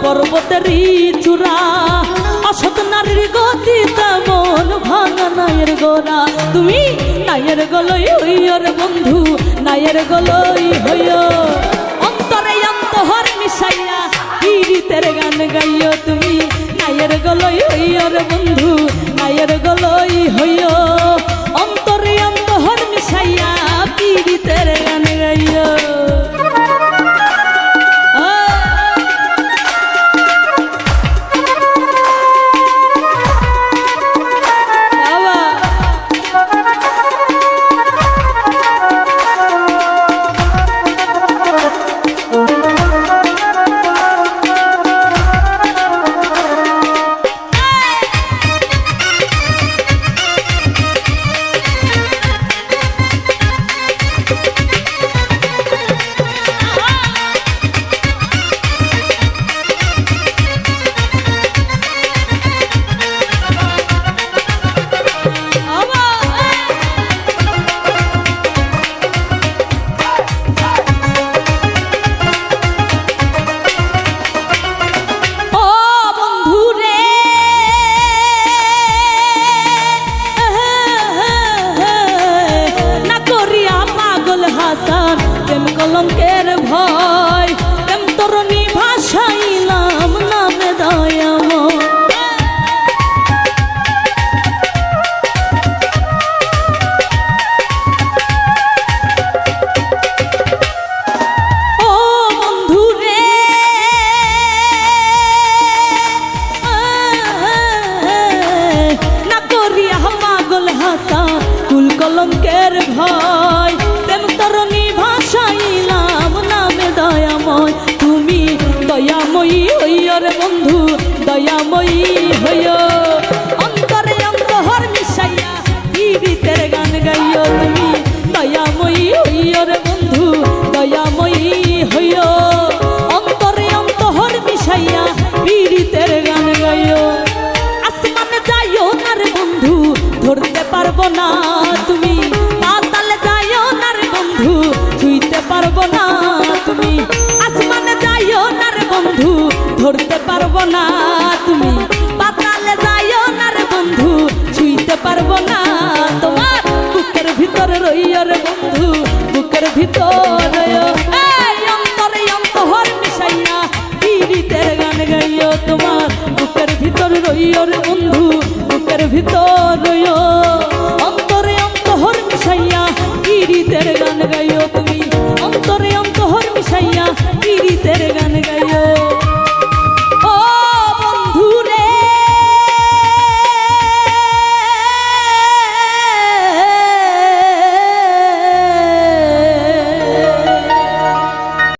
পর্বতেরই চূড়া অসৎ নারীর গতি তেমন ভাঙা নায়ের গোড়া তুমি নায়ের গলই হইয় রে বন্ধু নায়ের গলই হইয় অন্তরে অন্তহর মিশাইয়া পীড়িতের গান গাইয় তুমি নায়ের গলই হইয় রে বন্ধু নায়ের গলই হইয় অন্তরে অন্তহর মিশাইয়া পীড়িতের গান গাইয় কলঙ্কের ভয় প্রেম তরণী ভাসাইলাম নামে দয়াময় ও বন্ধু রে না করিয়া পাগল হাসা কুল কলঙ্কের ভয় প্রেম তরণী ভাসাইলাম নামে দয়াময় তুমি দয়াময়ী হইয় রে বন্ধু দয়াময়ী হইয় অন্তরে অন্তহর মিশাইয়া পীড়িতের গান গাইয় তুমি দয়াময়ী হইয় রে বন্ধু দয়াময়ী হইয় অন্তরে অন্তহর মিশাইয়া পীড়িতের গান গাইয় আসমানে যাইও না রে বন্ধু ধরতে পারবো না তুমি পারবো না তুমি আসমানে যাইও না রে বন্ধু ধরতে পারবো না তুমি পাতালে যাইও না রে বন্ধু ছুঁইতে পারবো না তোমার বুকের ভিতরে রইয় রে বন্ধু বুকের ভিতরে অন্তরে অন্তহর মিশাইয়া পীড়িতের গান গাইও তোমার বুকের ভিতরে রইয় রে বন্ধু বুকের ভিতর রইয়